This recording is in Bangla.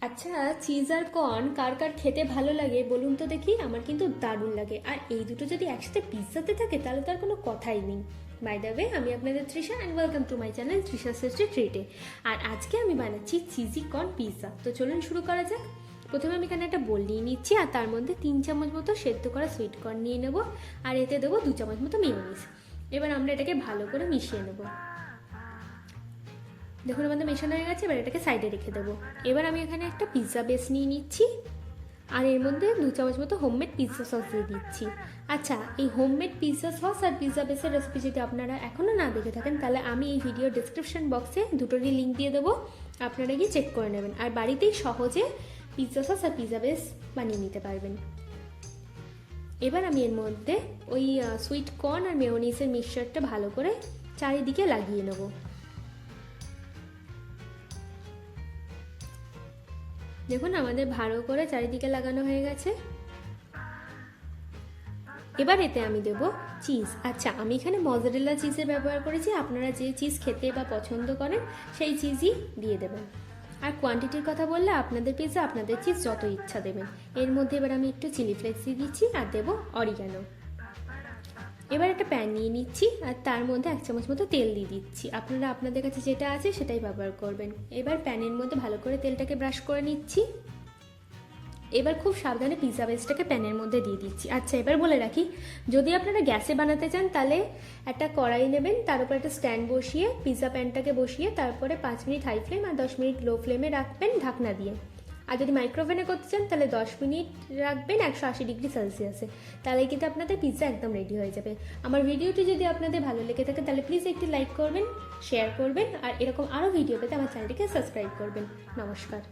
আচ্ছা, চিজ আর কর্ন কার কার খেতে ভালো লাগে বলুন তো দেখি। আমার কিন্তু দারুণ লাগে, আর এই দুটো যদি একসাথে পিৎজাতে থাকে তাহলে তো আর কোনো কথাই নেই। বাই দ্য ওয়ে, আমি আপনাদের Trisha and welcome to my channel Trisha Shreshthi ট্রিটে। আর আজকে আমি বানাচ্ছি চিজি কর্ন পিৎজা। তো চলুন শুরু করা যাক। প্রথমে আমি এখানে একটা বোল নিয়ে নিচ্ছি, আর তার মধ্যে 3 চামচ মতো সেদ্ধ করা সুইট কর্ন নিয়ে নেবো, আর এতে দেবো 2 চামচ মতো মেয়োনিজ। এবার আমরা এটাকে ভালো করে মিশিয়ে নেবো। দেখুন আমাদের মেশানো হয়ে গেছে, এবার এটাকে সাইডে রেখে দেবো। এবার আমি এখানে একটা পিৎজা বেস নিয়ে নিচ্ছি, আর এর মধ্যে 2 চামচ মতো হোমমেড পিৎজা সস দিয়ে দিচ্ছি। আচ্ছা, এই হোমমেড পিৎজা সস আর পিৎজা বেসের রেসিপি যদি আপনারা এখনও না দেখে থাকেন, তাহলে আমি এই ভিডিও ডিসক্রিপশন বক্সে দুটোরই লিঙ্ক দিয়ে দেবো, আপনারা গিয়ে চেক করে নেবেন, আর বাড়িতেই সহজে পিৎজা সস আর পিৎজা বেস বানিয়ে নিতে পারবেন। এবার আমি এর মধ্যে ওই সুইট কর্ন আর মেয়োনিজের মিক্সচারটা ভালো করে চারিদিকে লাগিয়ে নেবো। দেখুন আমাদের ভালো করে চারিদিকে লাগানো হয়ে গেছে। এবার এতে আমি দেব চিজ। আচ্ছা, আমি এখানে মজারেলা চিজের ব্যবহার করেছি, আপনারা যে চিজ খেতে বা পছন্দ করেন সেই চিজই দিয়ে দেবেন। আর কোয়ান্টিটির কথা বললে আপনাদের পিৎজা আপনাদের চিজ যত ইচ্ছা দেবেন। এর মধ্যে এবার আমি একটু চিলি ফ্লেক্স দিয়ে দিচ্ছি, আর দেবো অরিগানো। এবার একটা প্যান নিয়ে নিচ্ছি, আর তার মধ্যে 1 চামচ মতো তেল দিয়ে দিচ্ছি। আপনারা আপনাদের কাছে যেটা আছে সেটাই ব্যবহার করবেন। এবার প্যানের মধ্যে ভালো করে তেলটাকে ব্রাশ করে নিচ্ছি। এবার খুব সাবধানে পিৎজা বেসটাকে প্যানের মধ্যে দিয়ে দিচ্ছি। আচ্ছা, এবার বলে রাখি, যদি আপনারা গ্যাসে বানাতে চান তাহলে একটা কড়াই নেবেন, তার উপর একটা স্ট্যান্ড বসিয়ে পিৎজা প্যানটাকে বসিয়ে তারপরে 5 মিনিট হাই ফ্লেম আর 10 মিনিট লো ফ্লেমে রাখবেন ঢাকনা দিয়ে। আর যদি মাইক্রোওভেনে করতে চান তাহলে 10 মিনিট রাখবেন 180 ডিগ্রি সেলসিয়াসে, তাহলে কিন্তু আপনাদের পিৎজা একদম রেডি হয়ে যাবে। আমার ভিডিওটি যদি আপনাদের ভালো লেগে থাকে তাহলে প্লিজ একটি লাইক করবেন, শেয়ার করবেন, আর এরকম আরও ভিডিও পেতে আমার চ্যানেলটিকে সাবস্ক্রাইব করবেন। নমস্কার।